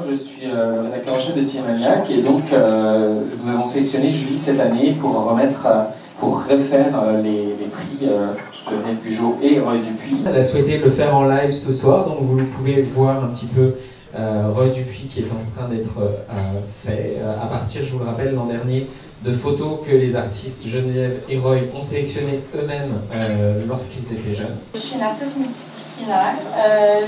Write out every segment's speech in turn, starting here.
je suis rédacteur en chef de Cinémaniac et donc nous avons sélectionné Julie cette année pour refaire les prix Geneviève Bujold et Roy Dupuis. Elle a souhaité le faire en live ce soir, donc vous pouvez voir un petit peu Roy Dupuis qui est en train d'être fait à partir, je vous le rappelle, l'an dernier, de photos que les artistes Geneviève et Roy ont sélectionnées eux-mêmes lorsqu'ils étaient jeunes. Je suis une artiste multidisciplinaire.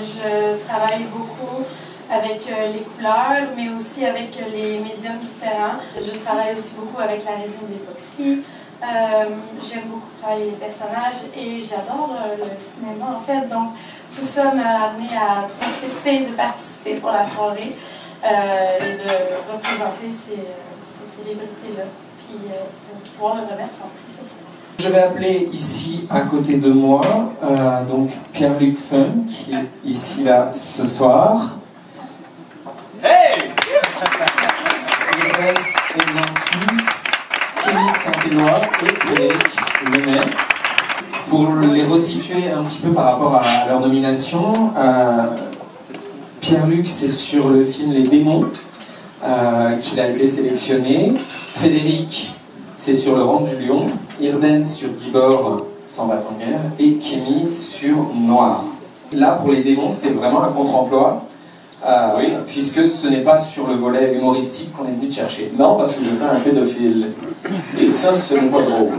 Je travaille beaucoup avec les couleurs, mais aussi avec les médiums différents. Je travaille aussi beaucoup avec la résine d'époxy. J'aime beaucoup travailler les personnages et j'adore le cinéma en fait. Donc tout ça m'a amené à accepter de participer pour la soirée et de représenter ces célébrités-là. Puis pour pouvoir le remettre en prix ce soir. Je vais appeler ici à côté de moi donc Pierre-Luc Funk qui est ici là ce soir. Hey! Iris Exantus, Kémy Saint-Éloi et Frédéric Lemay. Pour les resituer un petit peu par rapport à leur nomination, Pierre-Luc c'est sur le film Les Démons qu'il a été sélectionné. Frédéric c'est sur Le Rang du Lion. Irden sur Gibor S'en va en guerre et Kémy sur Noir. Là pour Les Démons c'est vraiment un contre-emploi. Oui, puisque ce n'est pas sur le volet humoristique qu'on est venu te chercher. Non, parce que je fais un pédophile. Et ça, ce n'est pas drôle.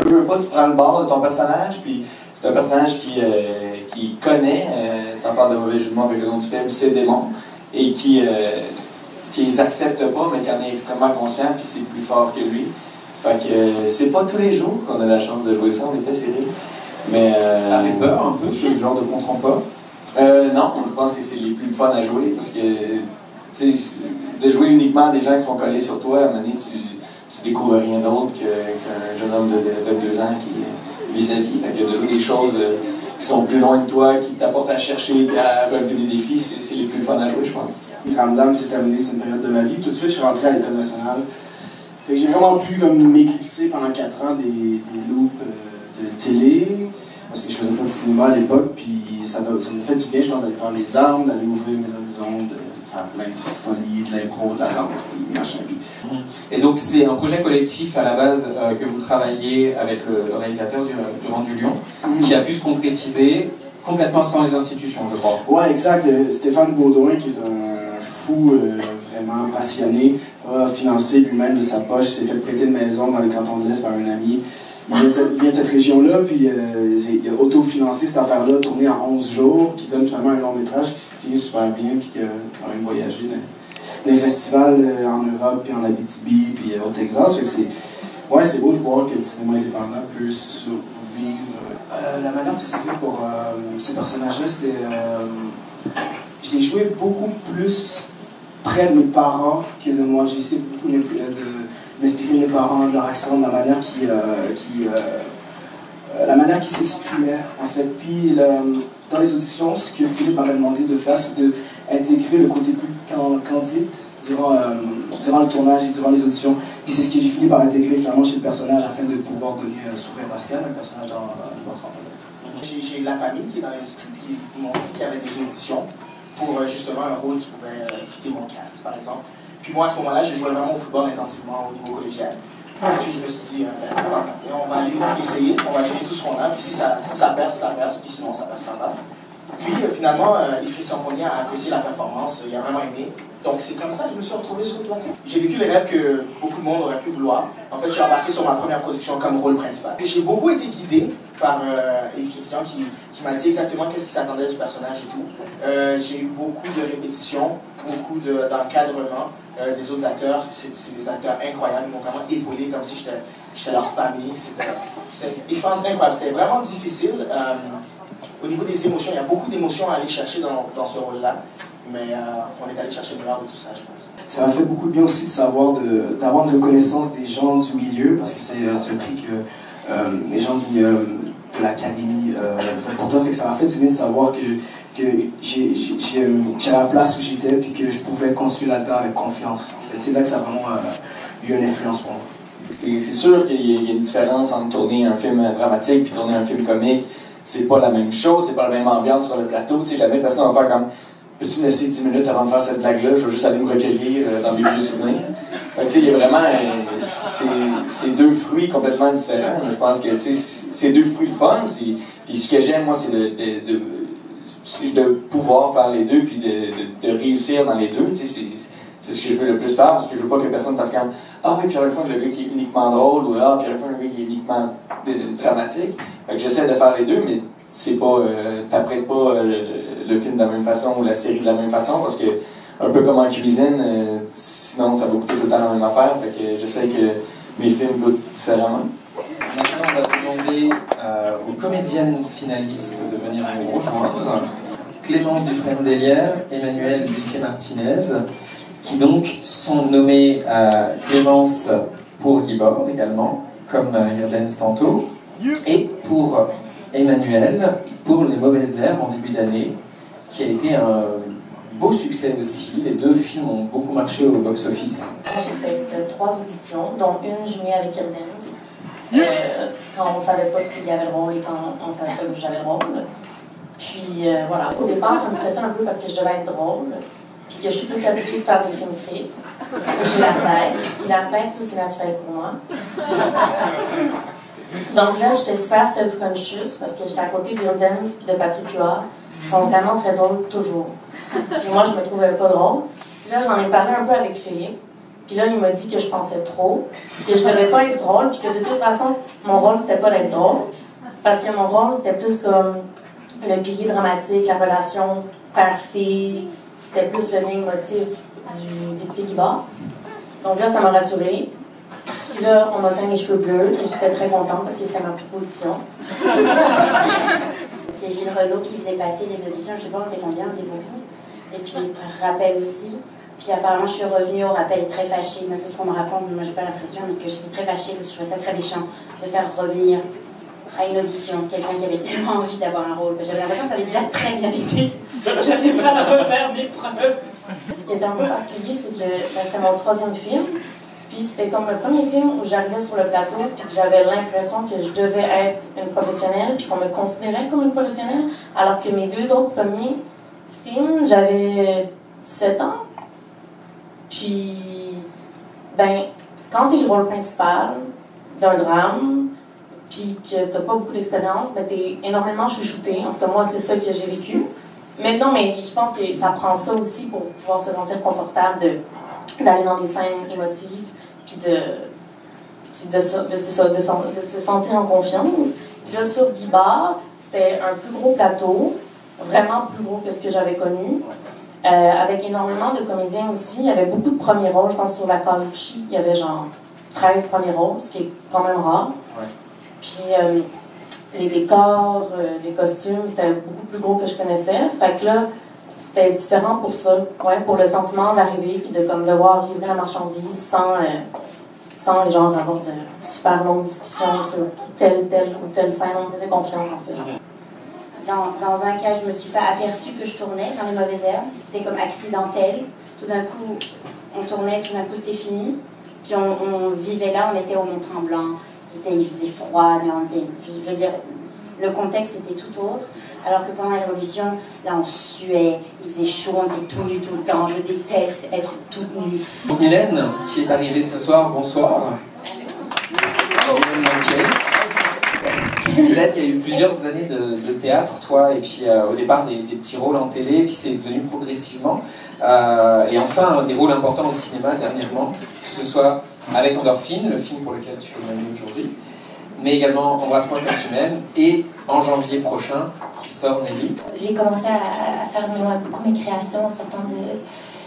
Tu veux pas, tu prends le bord de ton personnage, puis c'est un personnage qui connaît, sans faire de mauvais jugement avec le nom du film, ses démons, et qui les accepte pas, mais qui en est extrêmement conscient, puis c'est plus fort que lui. Fait que c'est pas tous les jours qu'on a la chance de jouer ça, en effet, c'est vrai. Mais ça fait peur un peu, ce genre de contre-emploi. Non, je pense que c'est les plus fun à jouer parce que de jouer uniquement à des gens qui sont collés sur toi, à un moment donné, tu découvres rien d'autre qu'un jeune homme de 2 ans qui vit sa vie. Fait que de jouer des choses qui sont plus loin de toi, qui t'apportent à chercher et à relever des défis, c'est les plus fun à jouer, je pense. Ramdam s'est terminé, c'est une période de ma vie. Tout de suite, je suis rentré à l'École nationale. Fait que j'ai vraiment pu m'éclipser pendant 4 ans des loops de télé. Parce que je faisais pas de cinéma à l'époque, puis ça me fait du bien, je pense, d'aller faire les armes, d'aller ouvrir mes horizons, de faire plein de folies, de l'impro, de la danse, puis machin. Et donc c'est un projet collectif à la base que vous travaillez avec le réalisateur du Rang du Lion, qui a pu se concrétiser complètement sans les institutions, je crois. Ouais, exact. Stéphane Baudouin, qui est un fou vraiment passionné, a financé lui-même de sa poche, s'est fait prêter une maison dans le canton de l'Est par un ami. Il vient de cette région-là, puis il a autofinancé cette affaire-là, tournée en 11 jours, qui donne finalement un long métrage qui se tient super bien, puis qui a quand même voyagé dans les festivals en Europe, puis en Abitibi, puis au Texas. Fait que c'est beau de voir que le cinéma indépendant peut survivre. La manière que ça s'est fait pour ces personnages-là, c'était... je l'ai joué beaucoup plus près de mes parents que de moi. J'ai essayé beaucoup d'inspirer mes parents, de leur accent, de la manière qui s'exprimait, en fait. Puis, dans les auditions, ce que Philippe m'avait demandé de faire, c'est d'intégrer le côté plus candide durant le tournage et durant les auditions. Puis c'est ce que j'ai fini par intégrer finalement chez le personnage afin de pouvoir donner Souverain Pascal, un personnage dans le centre. J'ai la famille qui est dans l'industrie, puis ils m'ont dit qu'il y avait des auditions pour justement un rôle qui pouvait fitter mon cast, par exemple. Puis moi, à ce moment-là, j'ai joué vraiment au football intensivement au niveau collégial. Puis je me suis dit, d'accord, on va aller essayer, on va donner tout ce qu'on a, puis si ça perce, ça perce, puis sinon ça percera pas. Puis finalement, Ifrit Symphonie a apprécié la performance, il a vraiment aimé. Donc c'est comme ça que je me suis retrouvé sur le plateau. J'ai vécu les rêves que beaucoup de monde aurait pu vouloir. En fait, je suis embarqué sur ma première production comme rôle principal. J'ai beaucoup été guidé par Yves Christian qui m'a dit exactement qu'est-ce qui s'attendait du personnage et tout. J'ai eu beaucoup de répétitions, beaucoup d'encadrement des autres acteurs. C'est des acteurs incroyables, ils m'ont vraiment épaulé comme si j'étais leur famille. C'était une expérience incroyable. C'était vraiment difficile. Au niveau des émotions, il y a beaucoup d'émotions à aller chercher dans ce rôle-là. Mais on est allé chercher le meilleur de tout ça, je pense. Ça m'a fait beaucoup de bien aussi de savoir, d'avoir une reconnaissance des gens du milieu, parce que c'est un prix que les gens de l'académie font pour toi. Fait que ça m'a fait du bien de savoir que j'avais la place où j'étais, puis que je pouvais continuer là-dedans avec confiance. En fait, c'est là que ça a vraiment eu une influence pour moi. C'est sûr qu'il y a une différence entre tourner un film dramatique puis tourner un film comique. C'est pas la même chose, c'est pas la même ambiance sur le plateau. Tu sais, jamais personne va faire comme peux-tu me laisser 10 minutes avant de faire cette blague-là? Je vais juste aller me recueillir dans mes vieux souvenirs. Fait que, tu sais, il y a vraiment... c'est deux fruits complètement différents. Je pense que, tu sais, c'est deux fruits le fun. Puis ce que j'aime, moi, c'est de pouvoir faire les deux, puis de réussir dans les deux. Tu sais, c'est ce que je veux le plus faire, parce que je veux pas que personne fasse comme ah oui, Pierre Lefebvre, le gars qui est uniquement drôle, ou ah, Pierre Lefebvre, le gars qui est uniquement dramatique. Fait que j'essaie de faire les deux, mais c'est pas. T'apprêtes pas le film de la même façon ou la série de la même façon, parce que, un peu comme en cuisine, sinon ça va goûter tout le temps la même affaire. Fait que j'essaie que mes films goûtent différemment. Maintenant, on va demander aux comédiennes finalistes de venir nous rejoindre. Clémence Dufresne-Délière, Emmanuel Lucier-Martinez, qui donc sont nommés Clémence pour Gibor également, comme Yodens tantôt, et pour Emmanuel pour Les Mauvaises Herbes en début d'année, qui a été un beau succès aussi. Les deux films ont beaucoup marché au box-office. J'ai fait 3 auditions, dont une jumelée avec Yodens, quand on ne savait pas qu'il y avait le rôle et quand on ne savait pas que j'avais le rôle. Puis voilà, au départ, ça me stressait un peu parce que je devais être drôle. Puis que je suis plus habituée de faire des films tristes. J'ai la tête. Puis la tête, c'est naturel pour moi. Donc là, j'étais super self-conscious parce que j'étais à côté d'Yodens puis de Patrick Huard, qui sont vraiment très drôles toujours. Puis moi, je me trouvais pas drôle. Puis là, j'en ai parlé un peu avec Philippe. Puis là, il m'a dit que je pensais trop, que je devais pas être drôle, puis que de toute façon, mon rôle, c'était pas d'être drôle. Parce que mon rôle, c'était plus comme le pilier dramatique, la relation père-fille. C'était plus le leitmotiv du député Guibard. Donc là, ça m'a rassurée. Puis là, on m'a teint les cheveux bleus et j'étais très contente parce que c'était ma proposition. C'est Gilles Relot qui faisait passer les auditions. Je sais pas, on était combien, on était beaucoup. Et puis, rappel aussi. Puis apparemment, je suis revenue au rappel très fâchée. Mais c'est ce qu'on me raconte, moi j'ai pas l'impression, mais que j'étais très fâchée parce que je trouvais ça très méchant de faire revenir à une audition quelqu'un qui avait tellement envie d'avoir un rôle. J'avais l'impression que ça avait déjà très bien été. J'avais pas à refaire mes preuves. Ce qui était un peu particulier, c'est que c'était mon 3e film. Puis c'était comme le premier film où j'arrivais sur le plateau puis que j'avais l'impression que je devais être une professionnelle puis qu'on me considérait comme une professionnelle. Alors que mes 2 autres premiers films, j'avais 7 ans. Puis, ben, quand t'es le rôle principal d'un drame, puis que t'as pas beaucoup d'expérience, ben t'es énormément chouchouté. En tout cas, moi, c'est ça que j'ai vécu. Mais non, mais je pense que ça prend ça aussi pour pouvoir se sentir confortable d'aller dans des scènes émotives, puis de se sentir en confiance. Puis là, sur Guibard, c'était un plus gros plateau, vraiment plus gros que ce que j'avais connu. Avec énormément de comédiens aussi. Il y avait beaucoup de premiers rôles. Je pense sur la Calucci, il y avait genre 13 premiers rôles, ce qui est quand même rare. Ouais. Puis les décors, les costumes, c'était beaucoup plus gros que je connaissais. Fait que là, c'était différent pour ça. Ouais, pour le sentiment d'arriver puis de comme devoir livrer la marchandise sans genre avoir de super longues discussions sur telle ou telle scène. On faisait confiance en fait. Dans un cas, je me suis pas aperçue que je tournais dans Les Mauvaises Herbes. C'était comme accidentel. Tout d'un coup, on tournait, tout d'un coup, c'était fini. Puis on vivait là, on était au Mont-Tremblant. Il faisait froid, mais on était... Je veux dire, le contexte était tout autre. Alors que pendant la Révolution, là, on suait, il faisait chaud, on était tout nu tout le temps. Je déteste être toute nue. Donc Mylène, qui est arrivée ce soir, bonsoir. Mylène, il y a eu plusieurs années de théâtre, toi, et puis au départ des petits rôles en télé, puis c'est venu progressivement. Et enfin, des rôles importants au cinéma dernièrement, que ce soit avec Endorphine, le film pour lequel tu es venu aujourd'hui, mais également Embrassement comme tu m'aimes, et en janvier prochain, qui sort Nelly. J'ai commencé à faire beaucoup mes créations en sortant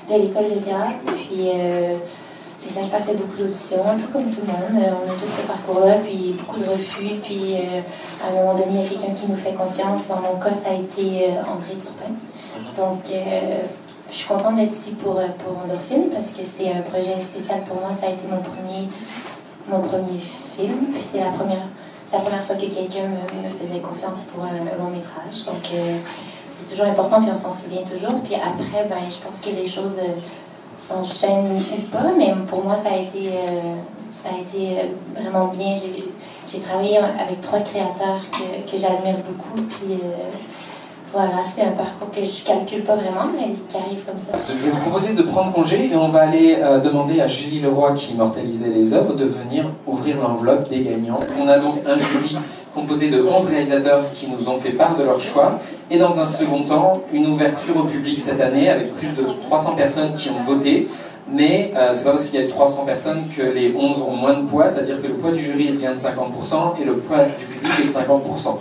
de l'école de théâtre, puis c'est ça, je passais beaucoup d'auditions, un peu comme tout le monde. On a tous ce parcours-là, puis beaucoup de refus, puis à un moment donné, il y a quelqu'un qui nous fait confiance. Dans mon cas, ça a été André Turpin. Donc, je suis contente d'être ici pour Endorphine, parce que c'est un projet spécial pour moi. Ça a été mon premier film, puis c'est la première fois que quelqu'un me faisait confiance pour un long métrage. Donc, c'est toujours important, puis on s'en souvient toujours. Puis après, ben, je pense que les choses s'enchaînent ou pas, mais pour moi, ça a été vraiment bien. J'ai travaillé avec 3 créateurs que j'admire beaucoup, puis voilà, c'est un parcours que je calcule pas vraiment, mais qui arrive comme ça. Je vais vous proposer de prendre congé et on va aller demander à Julie Leroy, qui immortalisait les œuvres, de venir ouvrir l'enveloppe des gagnants. On a donc un jury composé de 11 réalisateurs qui nous ont fait part de leur choix. Et dans un second temps, une ouverture au public cette année avec plus de 300 personnes qui ont voté. Mais c'est pas parce qu'il y a 300 personnes que les 11 ont moins de poids, c'est-à-dire que le poids du jury est bien de 50% et le poids du public est de 50%.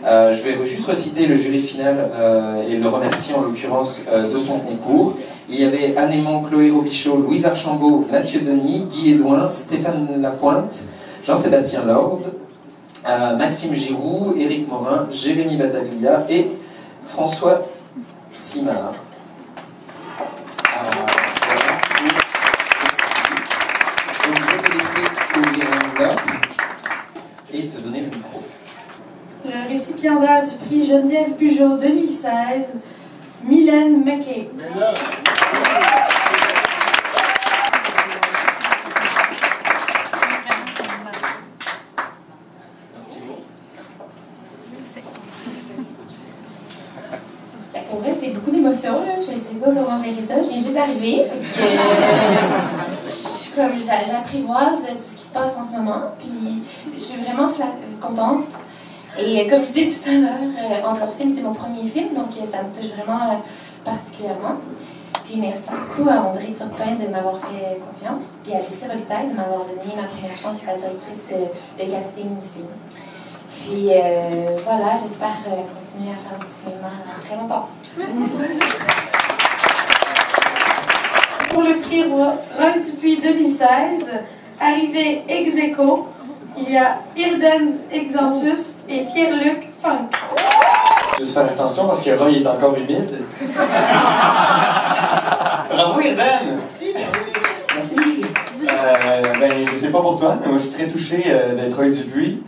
Je vais juste reciter le jury final et le remercier en l'occurrence de son concours. Il y avait Anne Aimant, Chloé Robichaud, Louise Archambault, Mathieu Denis, Guy Edouin, Stéphane Lapointe, Jean-Sébastien Lord, Maxime Giroux, Éric Morin, Jérémy Battaglia et François Simard. Donc je vais te laisser ouvrir l'enveloppe et te donner le micro. Le récipiendaire du prix Geneviève Bugeaud 2016, Mylène McKay. Pour vrai, c'est beaucoup d'émotions, là. Je sais pas comment gérer ça. Je viens juste d'arriver. J'apprivoise tout ce qui se passe en ce moment. Puis je suis vraiment contente. Et comme je disais tout à l'heure, Endorphine, c'est mon premier film, donc ça me touche vraiment particulièrement. Puis merci beaucoup à André Turpin de m'avoir fait confiance, puis à Lucie Robitaille de m'avoir donné ma première chance de la directrice de casting du film. Puis voilà, j'espère continuer à faire du cinéma très longtemps. Pour le prix Roy Dupuis 2016, arrivé ex aequo, il y a Irden Exantus et Pierre-Luc Funk. Juste faire attention parce que Roy est encore humide. Bravo Irden! Merci. Ben, je sais pas pour toi, mais moi je suis très touché d'être Roy Dupuis.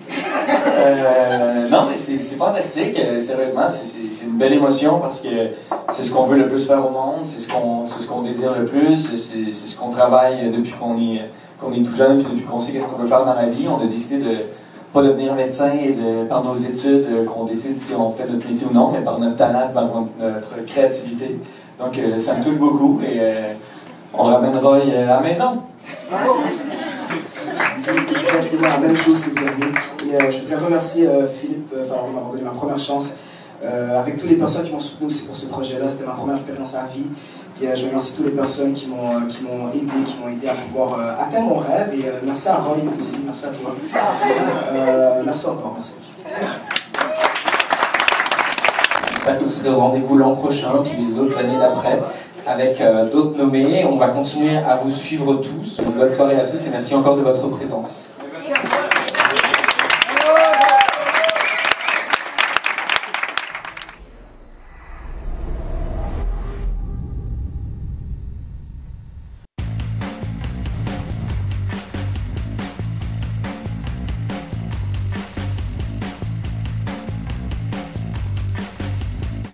Non, mais c'est fantastique. Sérieusement, c'est une belle émotion parce que c'est ce qu'on veut le plus faire au monde, c'est ce qu'on désire le plus, c'est ce qu'on travaille depuis qu'on est tout jeune, puis depuis qu'on sait qu'est-ce qu'on veut faire dans la vie. On a décidé de pas devenir médecin et par nos études qu'on décide si on fait notre métier ou non, mais par notre talent, par notre créativité. Donc ça me touche beaucoup et on ramène Roy à la maison. C'est exactement la même chose que le dernier. Et je voudrais remercier Philippe de m'avoir donné ma première chance. Avec toutes les personnes qui m'ont soutenu aussi pour ce projet-là, c'était ma première expérience à vie. Et je remercie toutes les personnes qui m'ont aidé à pouvoir atteindre mon rêve. Et merci à Roy aussi, merci à toi. Merci encore, merci. J'espère que vous serez au rendez-vous l'an prochain, puis les autres années d'après, avec d'autres nommés. On va continuer à vous suivre tous. Bonne soirée à tous et merci encore de votre présence.